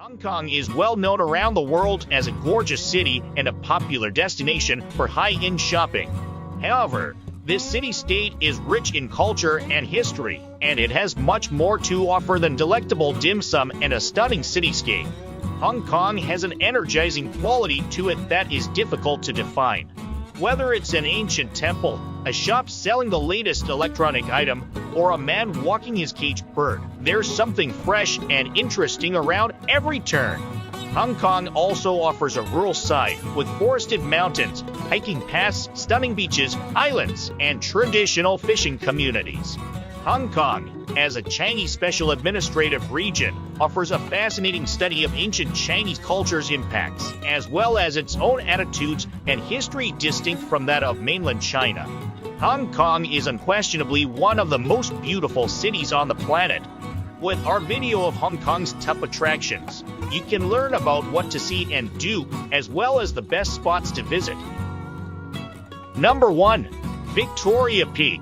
Hong Kong is well known around the world as a gorgeous city and a popular destination for high-end shopping. However, this city-state is rich in culture and history, and it has much more to offer than delectable dim sum and a stunning cityscape. Hong Kong has an energizing quality to it that is difficult to define. Whether it's an ancient temple, a shop selling the latest electronic item, or a man walking his caged bird, there's something fresh and interesting around every turn. Hong Kong also offers a rural side with forested mountains, hiking paths, stunning beaches, islands, and traditional fishing communities. Hong Kong, as a Chinese special administrative region, offers a fascinating study of ancient Chinese culture's impacts, as well as its own attitudes and history distinct from that of mainland China. Hong Kong is unquestionably one of the most beautiful cities on the planet. With our video of Hong Kong's top attractions, you can learn about what to see and do, as well as the best spots to visit. Number 1. Victoria Peak.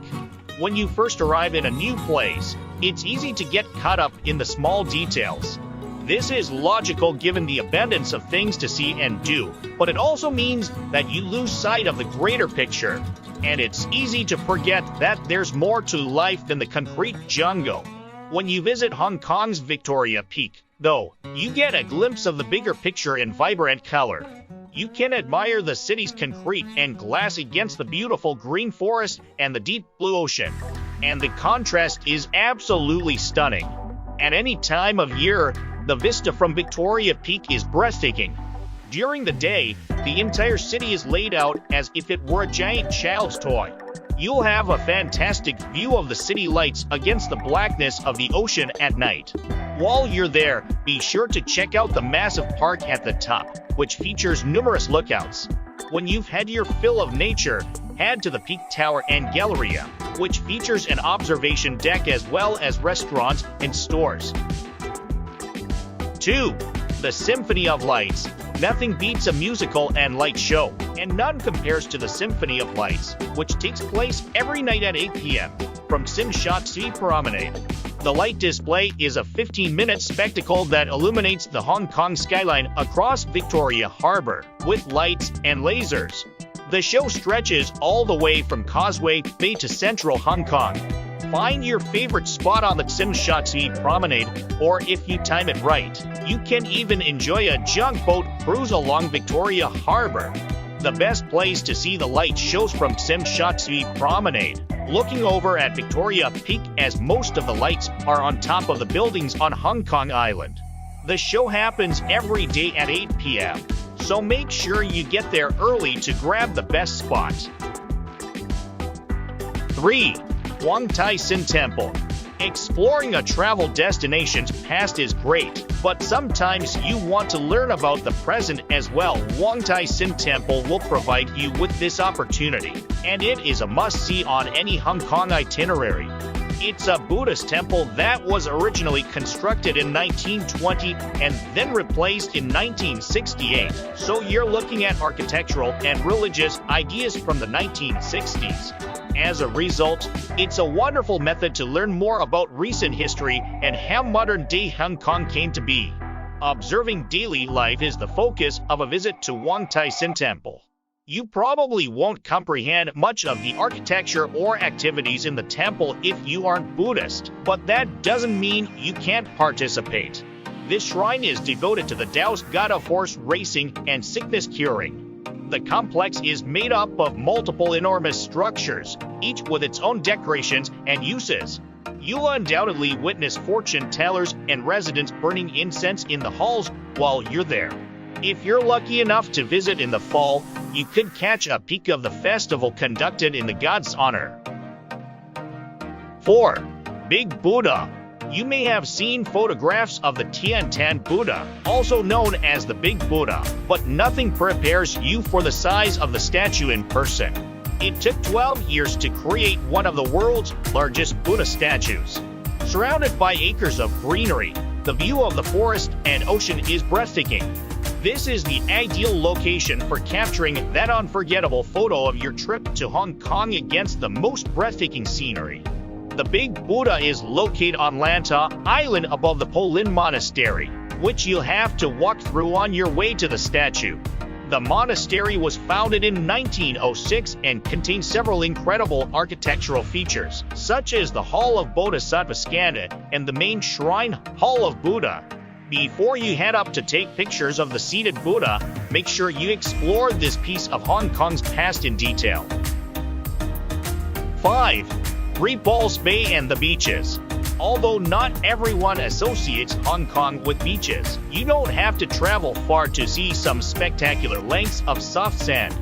When you first arrive in a new place, it's easy to get caught up in the small details. This is logical given the abundance of things to see and do, but it also means that you lose sight of the greater picture. And it's easy to forget that there's more to life than the concrete jungle. When you visit Hong Kong's Victoria Peak, though, you get a glimpse of the bigger picture in vibrant color. You can admire the city's concrete and glass against the beautiful green forest and the deep blue ocean. And the contrast is absolutely stunning. At any time of year, the vista from Victoria Peak is breathtaking. During the day, the entire city is laid out as if it were a giant child's toy. You'll have a fantastic view of the city lights against the blackness of the ocean at night. While you're there, be sure to check out the massive park at the top, which features numerous lookouts. When you've had your fill of nature, head to the Peak Tower and Galleria, which features an observation deck as well as restaurants and stores. 2. The Symphony of Lights. Nothing beats a musical and light show, and none compares to the Symphony of Lights, which takes place every night at 8 p.m. from Tsim Sha Tsui Promenade. The light display is a 15-minute spectacle that illuminates the Hong Kong skyline across Victoria Harbour with lights and lasers. The show stretches all the way from Causeway Bay to central Hong Kong. Find your favorite spot on the Tsim Sha Tsui Promenade, or if you time it right, you can even enjoy a junk boat cruise along Victoria Harbour. The best place to see the light shows from Tsim Sha Tsui Promenade, looking over at Victoria Peak, as most of the lights are on top of the buildings on Hong Kong Island. The show happens every day at 8 p.m., so make sure you get there early to grab the best spot. 3. Wong Tai Sin Temple. Exploring a travel destination's past is great, but sometimes you want to learn about the present as well. Wong Tai Sin Temple will provide you with this opportunity, and it is a must-see on any Hong Kong itinerary. It's a Buddhist temple that was originally constructed in 1920 and then replaced in 1968, so you're looking at architectural and religious ideas from the 1960s. As a result, it's a wonderful method to learn more about recent history and how modern-day Hong Kong came to be. Observing daily life is the focus of a visit to Wong Tai Sin Temple. You probably won't comprehend much of the architecture or activities in the temple if you aren't Buddhist, but that doesn't mean you can't participate. This shrine is devoted to the Taoist god of horse racing and sickness curing. The complex is made up of multiple enormous structures, each with its own decorations and uses. You'll undoubtedly witness fortune tellers and residents burning incense in the halls while you're there. If you're lucky enough to visit in the fall, you could catch a peek of the festival conducted in the god's honor. 4. Big Buddha. You may have seen photographs of the Tiantan Buddha, also known as the Big Buddha, but nothing prepares you for the size of the statue in person. It took 12 years to create one of the world's largest Buddha statues. Surrounded by acres of greenery, the view of the forest and ocean is breathtaking. This is the ideal location for capturing that unforgettable photo of your trip to Hong Kong against the most breathtaking scenery. The Big Buddha is located on Lanta Island above the Po Lin Monastery, which you'll have to walk through on your way to the statue. The monastery was founded in 1906 and contains several incredible architectural features, such as the Hall of Bodhisattva Skanda and the main shrine, Hall of Buddha. Before you head up to take pictures of the seated Buddha, make sure you explore this piece of Hong Kong's past in detail. 5. Repulse Bay and the beaches. Although not everyone associates Hong Kong with beaches, you don't have to travel far to see some spectacular lengths of soft sand.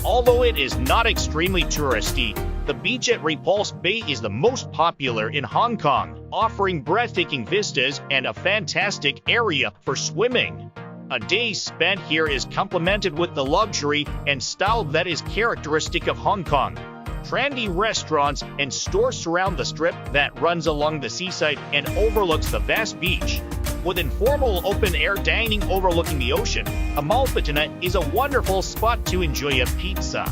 Although it is not extremely touristy, the beach at Repulse Bay is the most popular in Hong Kong, offering breathtaking vistas and a fantastic area for swimming. A day spent here is complemented with the luxury and style that is characteristic of Hong Kong. Trendy restaurants and stores surround the strip that runs along the seaside and overlooks the vast beach. With informal open-air dining overlooking the ocean, Amalfitana is a wonderful spot to enjoy a pizza.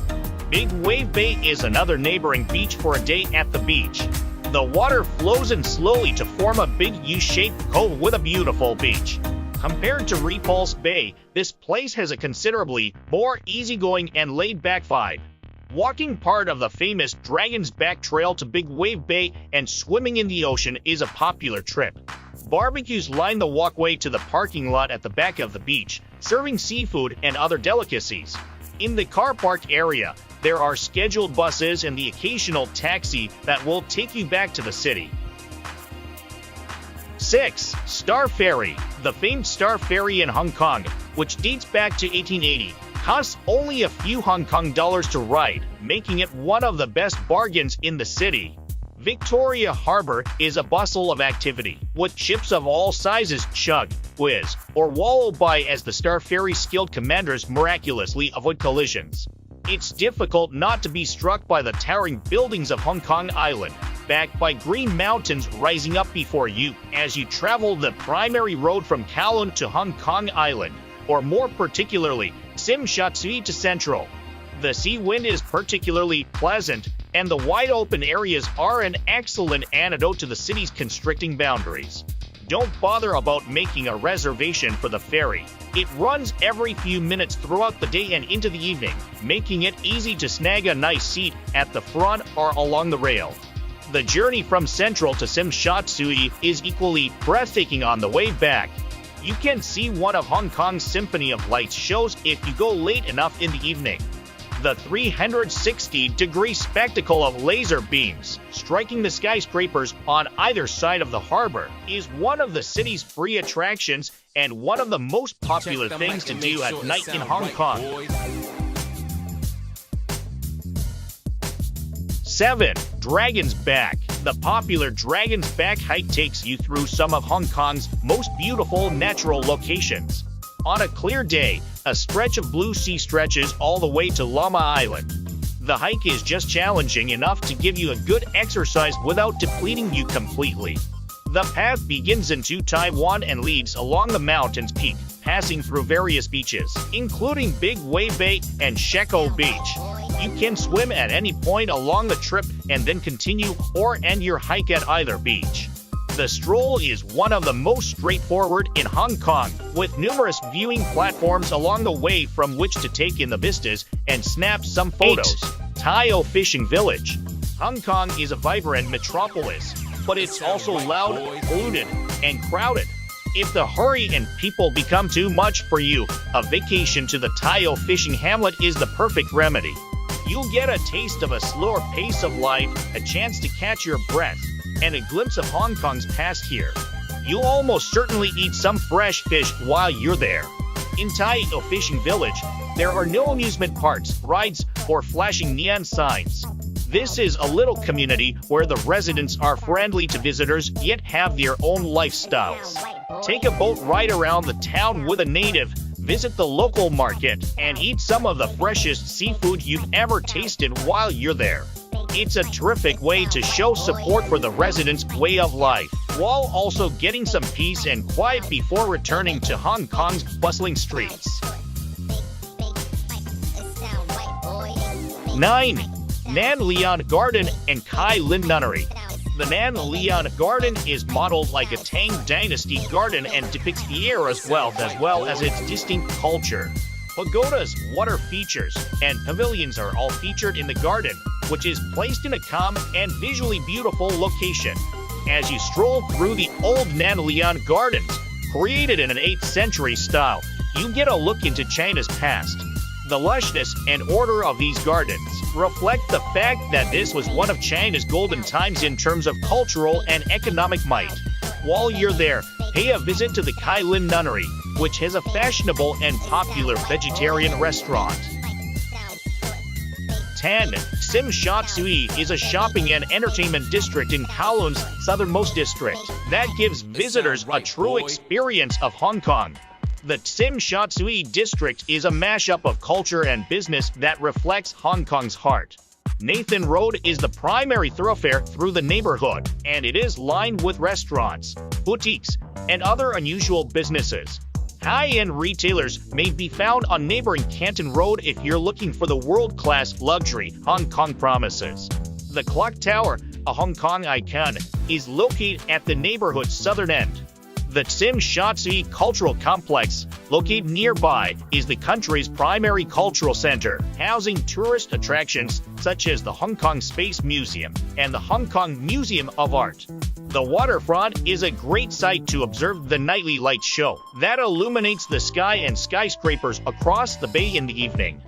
Big Wave Bay is another neighboring beach for a day at the beach. The water flows in slowly to form a big U-shaped cove with a beautiful beach. Compared to Repulse Bay, this place has a considerably more easygoing and laid-back vibe. Walking part of the famous Dragon's Back Trail to Big Wave Bay and swimming in the ocean is a popular trip. Barbecues line the walkway to the parking lot at the back of the beach, serving seafood and other delicacies. In the car park area, there are scheduled buses and the occasional taxi that will take you back to the city. 6. Star Ferry. The famed Star Ferry in Hong Kong, which dates back to 1880, costs only a few Hong Kong dollars to ride, making it one of the best bargains in the city. Victoria Harbour is a bustle of activity, with ships of all sizes chug, whiz, or wallow by as the Star Ferry skilled commanders miraculously avoid collisions. It's difficult not to be struck by the towering buildings of Hong Kong Island, backed by green mountains rising up before you as you travel the primary road from Kowloon to Hong Kong Island, or more particularly, Tsim Sha Tsui to Central. The sea wind is particularly pleasant, and the wide open areas are an excellent antidote to the city's constricting boundaries. Don't bother about making a reservation for the ferry. It runs every few minutes throughout the day and into the evening, making it easy to snag a nice seat at the front or along the rail. The journey from Central to Tsim Sha Tsui is equally breathtaking on the way back. You can see one of Hong Kong's Symphony of Lights shows if you go late enough in the evening. The 360-degree spectacle of laser beams striking the skyscrapers on either side of the harbor is one of the city's free attractions and one of the most popular things to do at night in Hong Kong. 7. Dragon's Back. The popular Dragon's Back hike takes you through some of Hong Kong's most beautiful natural locations. On a clear day, a stretch of blue sea stretches all the way to Lama Island. The hike is just challenging enough to give you a good exercise without depleting you completely. The path begins in Taiwan and leads along the mountain's peak, passing through various beaches, including Big Wave Bay and Sheko Beach. You can swim at any point along the trip and then continue or end your hike at either beach. The stroll is one of the most straightforward in Hong Kong, with numerous viewing platforms along the way from which to take in the vistas and snap some photos. 8. Tai-O Fishing Village. Hong Kong is a vibrant metropolis, but it's also loud, polluted, and crowded. If the hurry and people become too much for you, a vacation to the Tai-O fishing hamlet is the perfect remedy. You'll get a taste of a slower pace of life, a chance to catch your breath, and a glimpse of Hong Kong's past here. You'll almost certainly eat some fresh fish while you're there. In Tai-O Fishing Village, there are no amusement parks, rides, or flashing neon signs. This is a little community where the residents are friendly to visitors yet have their own lifestyles. Take a boat ride around the town with a native, visit the local market, and eat some of the freshest seafood you've ever tasted while you're there. It's a terrific way to show support for the residents' way of life, while also getting some peace and quiet before returning to Hong Kong's bustling streets. 9. Nan Lian Garden and Kai Lin Nunnery. The Nan Lian Garden is modeled like a Tang Dynasty garden and depicts the era's wealth as well as its distinct culture. Pagodas, water features, and pavilions are all featured in the garden, which is placed in a calm and visually beautiful location. As you stroll through the old Nanlian Gardens, created in an 8th century style, you get a look into China's past. The lushness and order of these gardens reflect the fact that this was one of China's golden times in terms of cultural and economic might. While you're there, pay a visit to the Kailin Nunnery, which has a fashionable and popular vegetarian restaurant. 10. Sim Sha Tsui is a shopping and entertainment district in Kowloon's southernmost district that gives visitors a true experience of Hong Kong. The Tsim Sha Tsui district is a mashup of culture and business that reflects Hong Kong's heart. Nathan Road is the primary thoroughfare through the neighborhood, and it is lined with restaurants, boutiques, and other unusual businesses. High-end retailers may be found on neighboring Canton Road if you're looking for the world-class luxury Hong Kong promises. The Clock Tower, a Hong Kong icon, is located at the neighborhood's southern end. The Tsim Sha Tsui Cultural Complex, located nearby, is the country's primary cultural center, housing tourist attractions such as the Hong Kong Space Museum and the Hong Kong Museum of Art. The waterfront is a great sight to observe the nightly light show that illuminates the sky and skyscrapers across the bay in the evening.